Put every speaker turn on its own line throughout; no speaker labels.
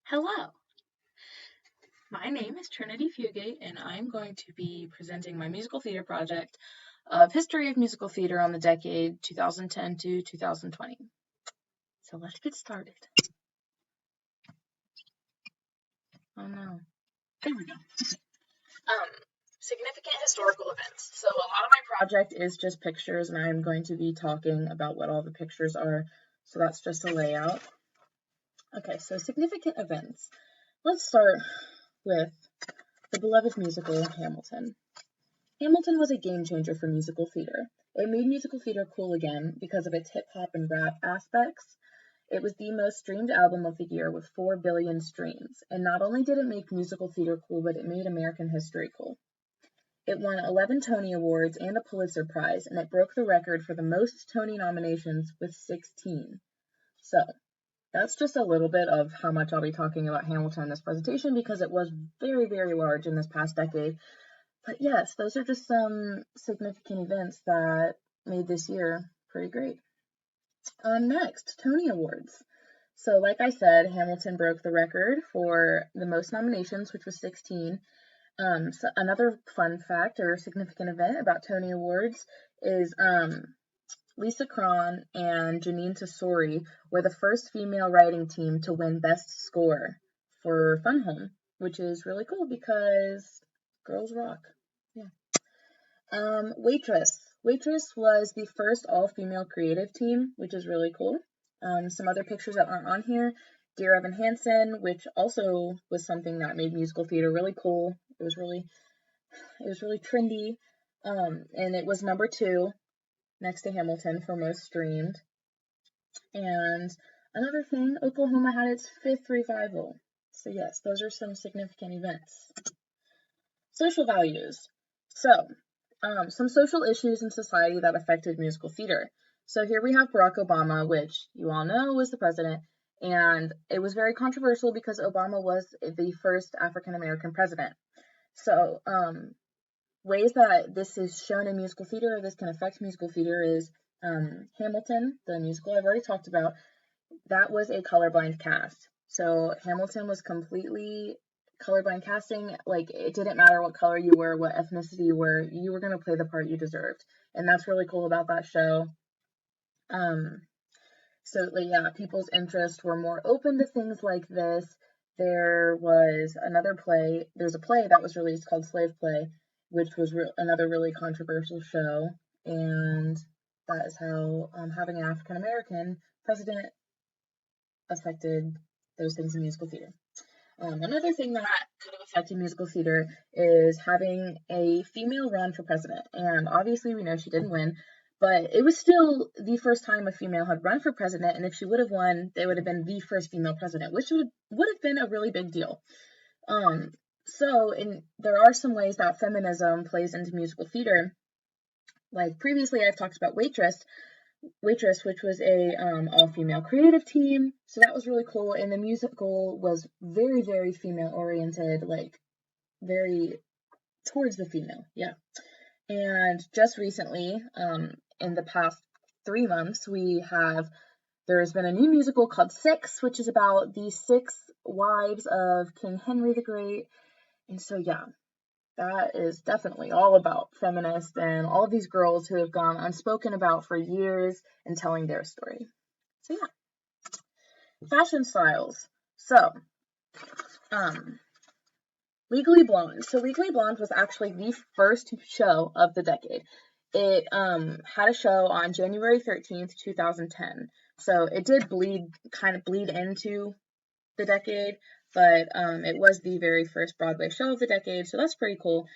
Hello, my name is Trinity Fugate, and I'm going to be presenting my musical theater project of History of Musical Theater on the decade 2010 to 2020. So let's get started. Oh no. There we go. Um, Significant historical events. So a lot of my project is just pictures, and I'm going to be talking about what all the pictures are. So that's just a layout. Okay, so significant events. Let's start with the beloved musical Hamilton. Hamilton was a game changer for musical theater. It made musical theater cool again because of its hip hop and rap aspects. It was the most streamed album of the year with 4 billion streams. And not only did it make musical theater cool, but it made American history cool. It won 11 Tony Awards and a Pulitzer Prize, and it broke the record for the most Tony nominations with 16. So, that's just a little bit of how much I'll be talking about Hamilton in this presentation because it was very, very large in this past decade. But yes, those are just some significant events that made this year pretty great. Next, Tony Awards. So, like I said, Hamilton broke the record for the most nominations, which was 16. So another fun fact or significant event about Tony Awards is Lisa Kron and Jeanine Tesori were the first female writing team to win Best Score for Fun Home, which is really cool because girls rock. Yeah. Waitress. Waitress was the first all-female creative team, which is really cool. Some other pictures that aren't on here. Dear Evan Hansen, which also was something that made musical theater really cool. It was really trendy. And it was number 2 next to Hamilton for most streamed. And another thing, Oklahoma had its 5th revival. So yes, those are some significant events. Social values. So, some social issues in society that affected musical theater. So here we have Barack Obama, which you all know was the president, and it was very controversial because Obama was the first African American president. So, ways that this is shown in musical theater, or this can affect musical theater, is Hamilton, the musical I've already talked about. That was a colorblind cast. So Hamilton was completely colorblind casting. Like, it didn't matter what color you were, what ethnicity you were going to play the part you deserved. And that's really cool about that show. So yeah, people's interests were more open to things like this. There's a play that was released called Slave Play, which was another really controversial show. And that is how having an African American president affected those things in musical theater. Another thing that could have affected musical theater is having a female run for president. And obviously, we know she didn't win, but it was still the first time a female had run for president. And if she would have won, they would have been the first female president, which would have been a really big deal. There are some ways that feminism plays into musical theater. Like previously, I've talked about Waitress, which was a all-female creative team, so that was really cool. And the musical was very, very female-oriented, like very towards the female, yeah. And just recently, in the past 3 months, there's been a new musical called Six, which is about the 6 wives of King Henry the Great. And so, yeah, that is definitely all about feminists and all of these girls who have gone unspoken about for years and telling their story. So yeah. Fashion styles. So, Legally Blonde. So Legally Blonde was actually the first show of the decade. It had a show on January 13th, 2010. So it did kind of bleed into the decade, but it was the very first Broadway show of the decade, so that's pretty cool.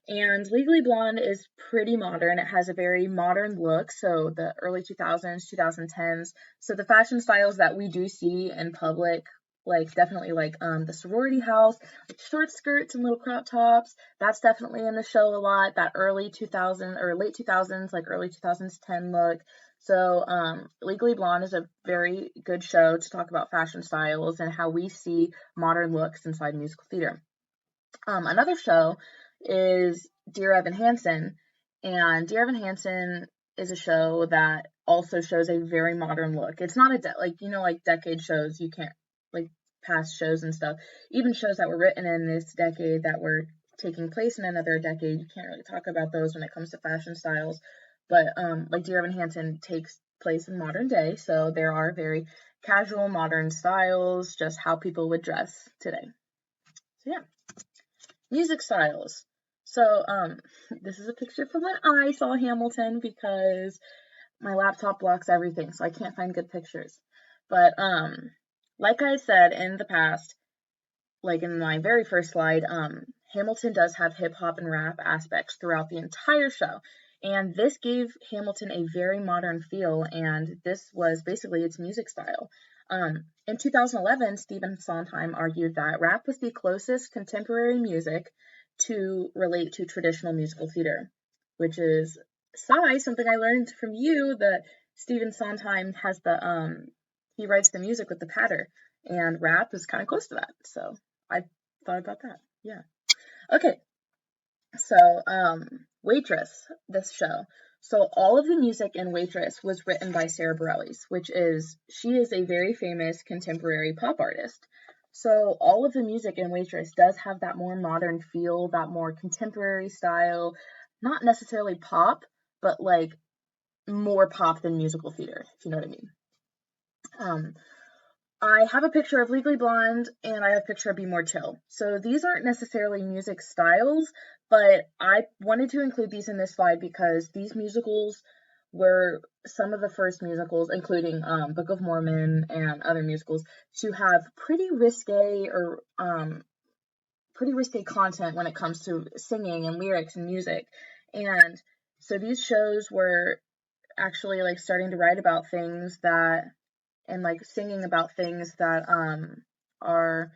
And Legally Blonde is pretty modern. It has a very modern look, so the early 2000s, 2010s. So the fashion styles that we do see in public, like definitely like the sorority house, like short skirts and little crop tops, that's definitely in the show a lot. That early 2000s or late 2000s, like early 2010 look. So Legally Blonde is a very good show to talk about fashion styles and how we see modern looks inside musical theater. Another show is Dear Evan Hansen, and Dear Evan Hansen is a show that also shows a very modern look. It's not like decade shows. You can't, like, past shows and stuff, even shows that were written in this decade that were taking place in another decade. You can't really talk about those when it comes to fashion styles, but like Dear Evan Hansen takes place in modern day, so there are very casual modern styles, just how people would dress today. So yeah, music styles. So this is a picture from when I saw Hamilton because my laptop blocks everything, so I can't find good pictures. But like I said in the past, like in my very first slide, Hamilton does have hip hop and rap aspects throughout the entire show. And this gave Hamilton a very modern feel, and this was basically its music style. In 2011, Stephen Sondheim argued that rap was the closest contemporary music to relate to traditional musical theater, which is something I learned from you, that Stephen Sondheim has he writes the music with the patter, and rap is kind of close to that. So I thought about that. Yeah. Okay. So, Waitress, this show. So all of the music in Waitress was written by Sara Bareilles, she is a very famous contemporary pop artist. So all of the music in Waitress does have that more modern feel, that more contemporary style, not necessarily pop, but like more pop than musical theater, if you know what I mean. I have a picture of Legally Blonde and I have a picture of Be More Chill. So these aren't necessarily music styles, but I wanted to include these in this slide because these musicals were some of the first musicals, including Book of Mormon and other musicals, to have pretty risque content when it comes to singing and lyrics and music. And so these shows were actually like starting to write about things that, and like singing about things that are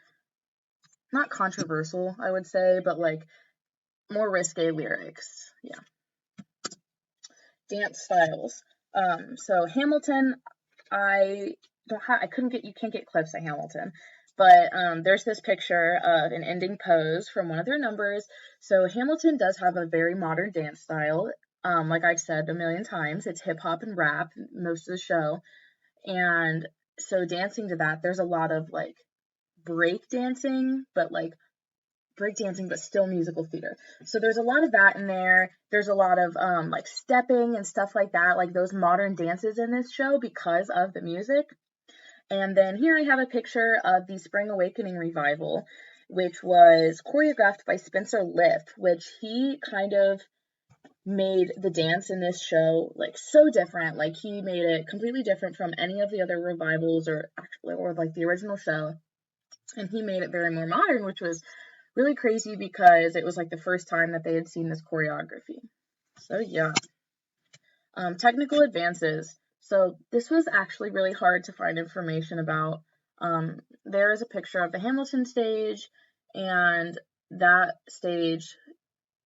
not controversial, I would say, but like more risque lyrics. Yeah. Dance styles. So Hamilton, you can't get clips of Hamilton, but there's this picture of an ending pose from one of their numbers. So Hamilton does have a very modern dance style. Like I've said a million times, it's hip hop and rap most of the show. And so dancing to that, there's a lot of like break dancing, but still musical theater. So there's a lot of that in there. There's a lot of like stepping and stuff like that, like those modern dances in this show because of the music. And then here I have a picture of the Spring Awakening revival, which was choreographed by Spencer Lift, which he kind of made the dance in this show like so different. Like he made it completely different from any of the other revivals or like the original show, and he made it very more modern, which was really crazy because it was like the first time that they had seen this choreography. So yeah. Technical advances. So this was actually really hard to find information about. There is a picture of the Hamilton stage, and that stage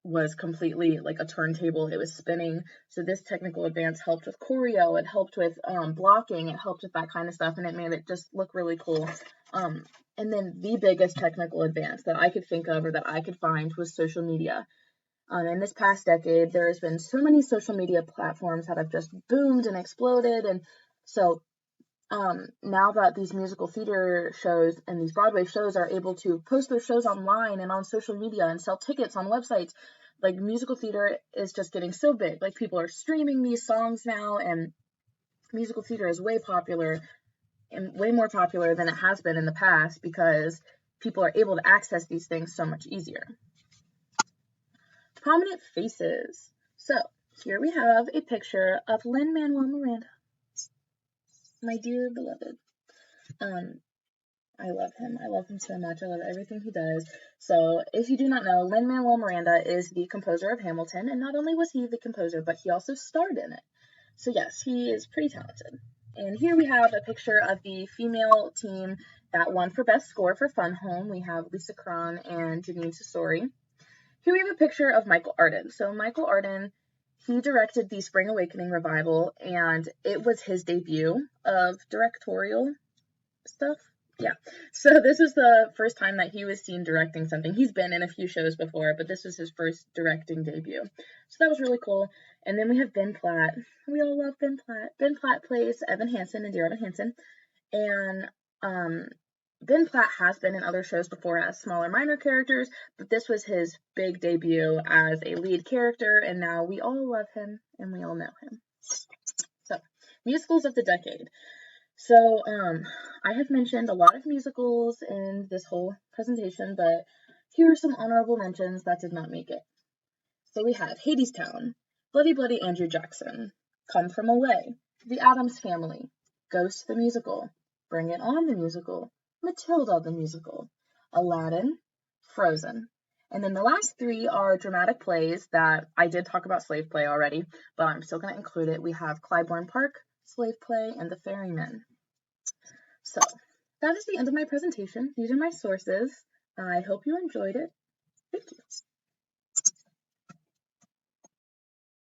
was completely like a turntable. It was spinning. So this technical advance helped with choreo, it helped with blocking, it helped with that kind of stuff, and it made it just look really cool. And then the biggest technical advance that I could think of or that I could find was social media. In this past decade, there has been so many social media platforms that have just boomed and exploded, and so now that these musical theater shows and these Broadway shows are able to post their shows online and on social media and sell tickets on websites, like musical theater is just getting so big. Like people are streaming these songs now, and musical theater is way popular and way more popular than it has been in the past because people are able to access these things so much easier. Prominent faces. So here we have a picture of Lin-Manuel Miranda, my dear beloved. I love him. I love him so much. I love everything he does. So if you do not know, Lin-Manuel Miranda is the composer of Hamilton, and not only was he the composer, but he also starred in it. So yes, he is pretty talented. And here we have a picture of the female team that won for Best Score for Fun Home. We have Lisa Kron and Janine Sasori. Here we have a picture of Michael Arden. So Michael Arden, he directed the Spring Awakening revival, and it was his debut of directorial stuff. Yeah. So this is the first time that he was seen directing something. He's been in a few shows before, but this was his first directing debut. So that was really cool. And then we have Ben Platt. We all love Ben Platt. Ben Platt plays Evan Hansen in Dear Evan Hansen. And Ben Platt has been in other shows before as smaller minor characters, but this was his big debut as a lead character, and now we all love him and we all know him. So, musicals of the decade. So, I have mentioned a lot of musicals in this whole presentation, but here are some honorable mentions that did not make it. So we have Hadestown, Bloody Bloody Andrew Jackson, Come From Away, The Addams Family, Ghost the Musical, Bring It On the Musical, Matilda the Musical, Aladdin, Frozen. And then the last three are dramatic plays that I did talk about slave play already, but I'm still going to include it. We have Clybourne Park, Slave Play, and The Ferryman. So that is the end of my presentation. These are my sources. I hope you enjoyed it. Thank you.